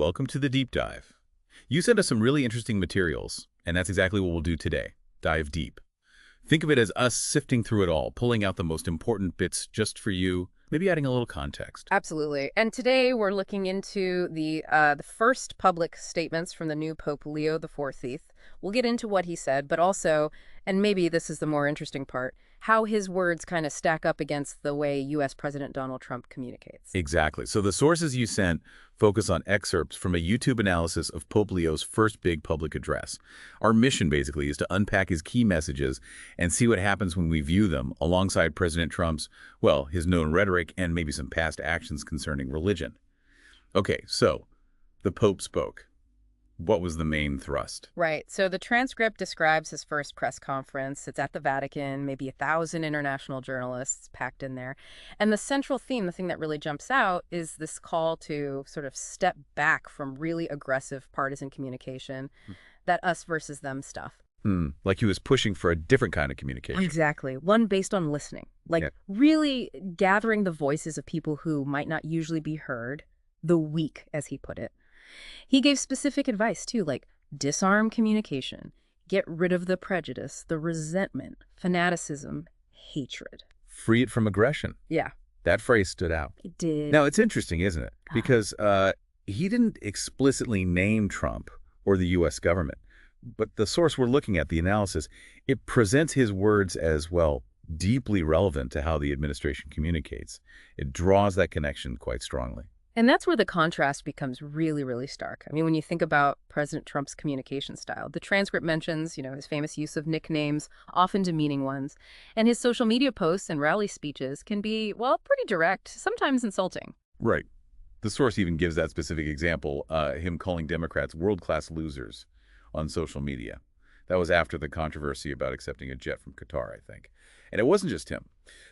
welcome to the deep dive. You sent us some really interesting materials, and that's exactly what we'll do today. Dive deep. Think of it as us sifting through it all, pulling out the most important bits just for you, maybe adding a little context. Absolutely. And today we're looking into the first public statements from the new Pope Leo the 14th. We'll get into what he said, but also, and maybe this is the more interesting part, how his words kind of stack up against the way U.S. President Donald Trump communicates. Exactly. So the sources you sent focus on excerpts from a YouTube analysis of Pope Leo's first big public address. Our mission, basically, is to unpack his key messages and see what happens when we view them alongside President Trump's, well, his known rhetoric and maybe some past actions concerning religion. Okay, so the Pope spoke. What was the main thrust? Right. So the transcript describes his first press conference. It's at the Vatican, maybe 1,000 international journalists packed in there. And the central theme, the thing that really jumps out, is this call to sort of step back from really aggressive partisan communication, that us versus them stuff. Like he was pushing for a different kind of communication. Exactly. One based on listening, like really gathering the voices of people who might not usually be heard, the weak, as he put it. He gave specific advice, too, like disarm communication, get rid of the prejudice, the resentment, fanaticism, hatred. Free it from aggression. Yeah. That phrase stood out. It did. Now, it's interesting, isn't it? Because he didn't explicitly name Trump or the U.S. government. But the source we're looking at, the analysis, it presents his words as, well, deeply relevant to how the administration communicates. It draws that connection quite strongly. And that's where the contrast becomes really, really stark. I mean, when you think about President Trump's communication style, the transcript mentions, his famous use of nicknames, often demeaning ones, and his social media posts and rally speeches can be, well, pretty direct, sometimes insulting. Right. The source even gives that specific example, him calling Democrats world-class losers on social media. That was after the controversy about accepting a jet from Qatar, I think. And it wasn't just him.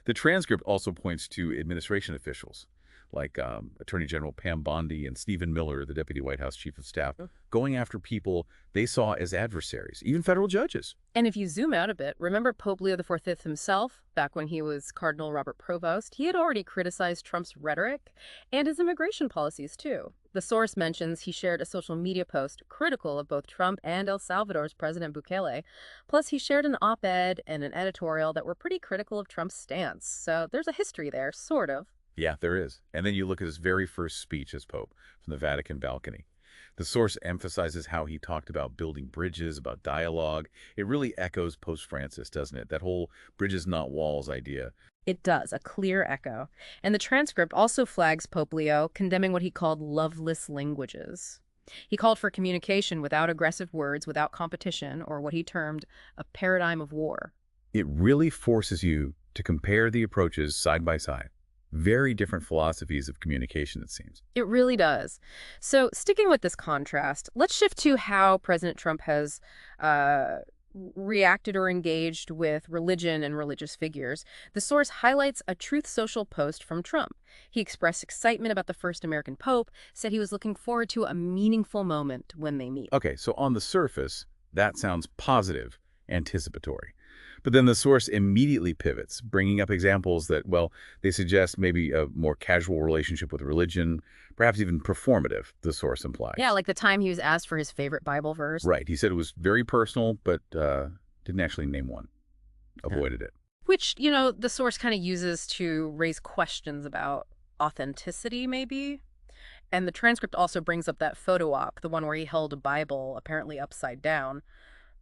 The transcript also points to administration officials, like Attorney General Pam Bondi and Stephen Miller, the Deputy White House Chief of Staff, going after people they saw as adversaries, even federal judges. And if you zoom out a bit, remember Pope Leo the 14th himself, back when he was Cardinal Robert Provost, he had already criticized Trump's rhetoric and his immigration policies, too. The source mentions he shared a social media post critical of both Trump and El Salvador's President Bukele. Plus, he shared an op-ed and an editorial that were pretty critical of Trump's stance. So there's a history there, sort of. Yeah, there is. And then you look at his very first speech as Pope from the Vatican balcony. The source emphasizes how he talked about building bridges, about dialogue. It really echoes post-Francis, doesn't it? That whole bridges, not walls idea. It does, a clear echo. And the transcript also flags Pope Leo, condemning what he called loveless languages. He called for communication without aggressive words, without competition, or what he termed a paradigm of war. It really forces you to compare the approaches side by side. Very different philosophies of communication, it seems. It really does. So sticking with this contrast, let's shift to how President Trump has reacted or engaged with religion and religious figures. The source highlights a Truth Social post from Trump. He expressed excitement about the first American pope, said he was looking forward to a meaningful moment when they meet. Okay, so on the surface, that sounds positive, anticipatory. But then the source immediately pivots, bringing up examples that, well, they suggest maybe a more casual relationship with religion, perhaps even performative, the source implies. Yeah, like the time he was asked for his favorite Bible verse. Right. He said it was very personal, but didn't actually name one. Avoided it. Which, the source kind of uses to raise questions about authenticity, maybe. And the transcript also brings up that photo op, the one where he held a Bible apparently upside down.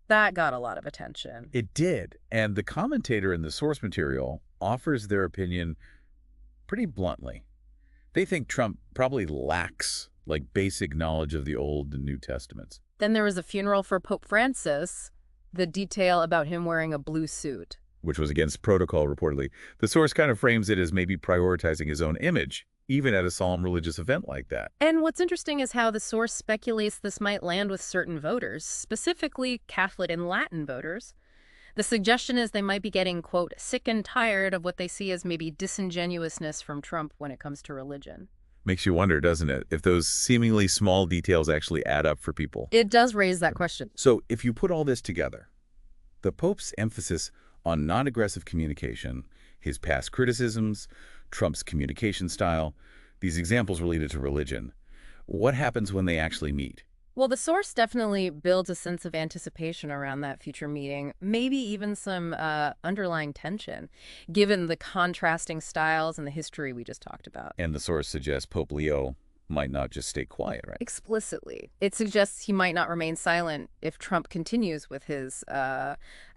That got a lot of attention. It did. And the commentator in the source material offers their opinion pretty bluntly. They think Trump probably lacks basic knowledge of the Old and New Testaments. Then there was a funeral for Pope Francis, the detail about him wearing a blue suit. Which was against protocol, reportedly. The source kind of frames it as maybe prioritizing his own image, even at a solemn religious event like that. And what's interesting is how the source speculates this might land with certain voters, specifically Catholic and Latin voters. The suggestion is they might be getting, quote, sick and tired of what they see as maybe disingenuousness from Trump when it comes to religion. Makes you wonder, doesn't it, if those seemingly small details actually add up for people. It does raise that question. So if you put all this together, the Pope's emphasis on non-aggressive communication, his past criticisms, Trump's communication style, these examples related to religion, What happens when they actually meet? Well, the source definitely builds a sense of anticipation around that future meeting, maybe even some underlying tension, given the contrasting styles and the history we just talked about. And the source suggests Pope Leo might not just stay quiet, right? Explicitly. It suggests he might not remain silent if Trump continues with his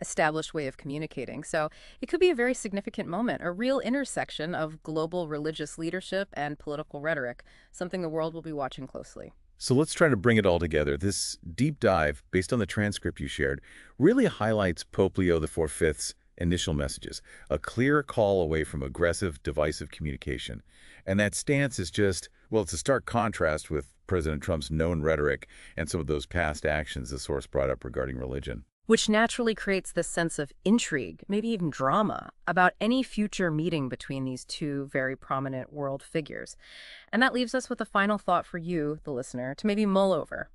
established way of communicating. So it could be a very significant moment, a real intersection of global religious leadership and political rhetoric, something the world will be watching closely. So let's try to bring it all together. This deep dive, based on the transcript you shared, really highlights Pope Leo XIV's initial messages, a clear call away from aggressive, divisive communication. And that stance is just, well, it's a stark contrast with President Trump's known rhetoric and some of those past actions the source brought up regarding religion. Which naturally creates this sense of intrigue, maybe even drama, about any future meeting between these two very prominent world figures. And that leaves us with a final thought for you, the listener, to maybe mull over.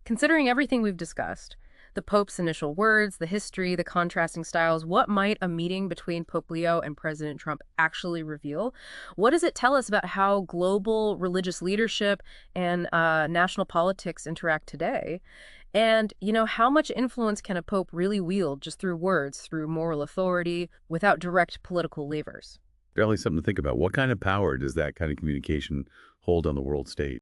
Considering everything we've discussed, the Pope's initial words, the history, the contrasting styles, what might a meeting between Pope Leo and President Trump actually reveal? What does it tell us about how global religious leadership and national politics interact today? And, how much influence can a pope really wield just through words, through moral authority, without direct political levers? Definitely something to think about. What kind of power does that kind of communication hold on the world stage?